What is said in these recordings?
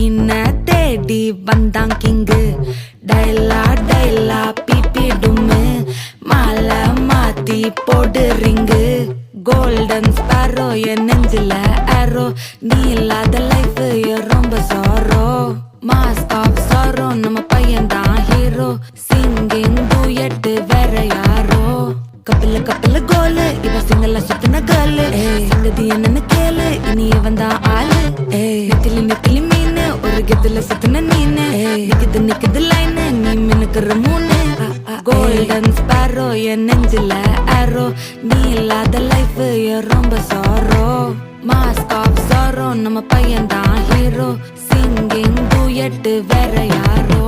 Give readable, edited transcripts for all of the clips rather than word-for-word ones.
மீன தேடி வந்தான் கிங்கு. டைலா டைலா பிபி டும்மு மாலை மாத்தி போடு ரிங்கு. கோல்டன் ஸ்பாரோ என் நெஞ்சில ஆரோ. நீ இல்லாத லைஃப் ரொம்ப சாரோ. மாஸ்க் ஆஃப் சாரோ நம்ம பையன் தான் ஹீரோ. சிங்கிங் டூயட் வேற யாரோ. கப்பில கப்பில கோலு இவ சிங்கல சுத்தின கேளு. சங்கதி என்னன்னு கேளு இனி வந்தா ஆளு. நெத்திலி நெத்திலி மீனு ஒரு கெத்துல சுத்தின நீனு. நிக்குது நிக்குது லைனு நீ மினுக்குற மூணு. கோல்டன் ஸ்பாரோ என் நெஞ்சில ஆரோ. நீ இல்லாத லைஃப் ரொம்ப சாரோ. மாஸ்க் ஆஃப் சாரோ நம்ம பையன் தான் ஹீரோ. சிங்கிங் டூயட் வேற யாரோ.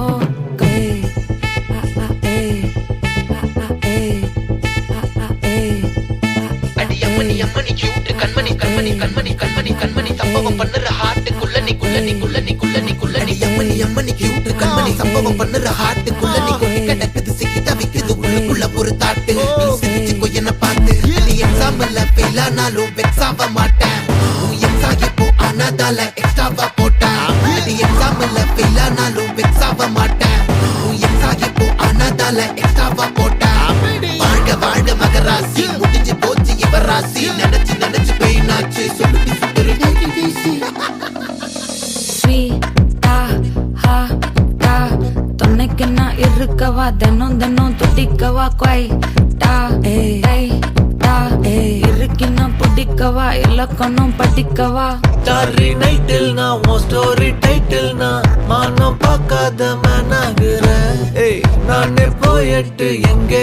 அம்மணி கியூட் கண்மணி கண்மணி கண்மணி கண்மணி கண்மணி சம்பவம் பண்ணுற ஹார்ட்டுக்குள்ள நீ குள்ள நீ குள்ள நீ குள்ள நீ குள்ள நீ அம்மணி கியூட் கண்மணி சம்பவம் பண்ணுற ஹார்ட்டுக்குள்ள நீ கொட்டி கிடக்குது சிக்கி தவிக்குது உள்ளுக்குள்ள ஒரு தாட்டு. நீ சிரிச்சுக்கோ என்ன பார்த்து. நீ எக்ஸாம்ல ஃபெயில் ஆனாலும் வெக்ஸ் ஆக மாட்டேன். உன் எக்ஸாம் இப்போ ஆனதால எக்ஸ்ட்ராவா போட்டேன். நீ எக்ஸாம்ல ஃபெயில் ஆனாலும் வெக்ஸ் ஆக மாட்டேன். உன் எக்ஸாம் இப்போ ஆனதால எக்ஸ்ட்ராவா போட்டேன். வாழ்க வாழ்க மகராசி முடிஞ்சு போச்சு இவராசி. நினைச்சு நினைச்சு பெயினாச்சு சொல்லுடி சுத்தரு டைடிசி. ஸ்வீட்டா ஹாட்டா துணைக்கு நான் இருக்கவா. தினம் தினம் துடிக்கவா. குவைட்டா டைட்டா இருக்கின்னா பிடிக்கவா. இலக்கணம் படிக்கவா. ஸ்டாரி நைட்டில் நான் உன் ஸ்டோரி டைட்டில் நான் மானம் பார்க்காத மேனாகுறேன். நானே போயிட்டு எங்கே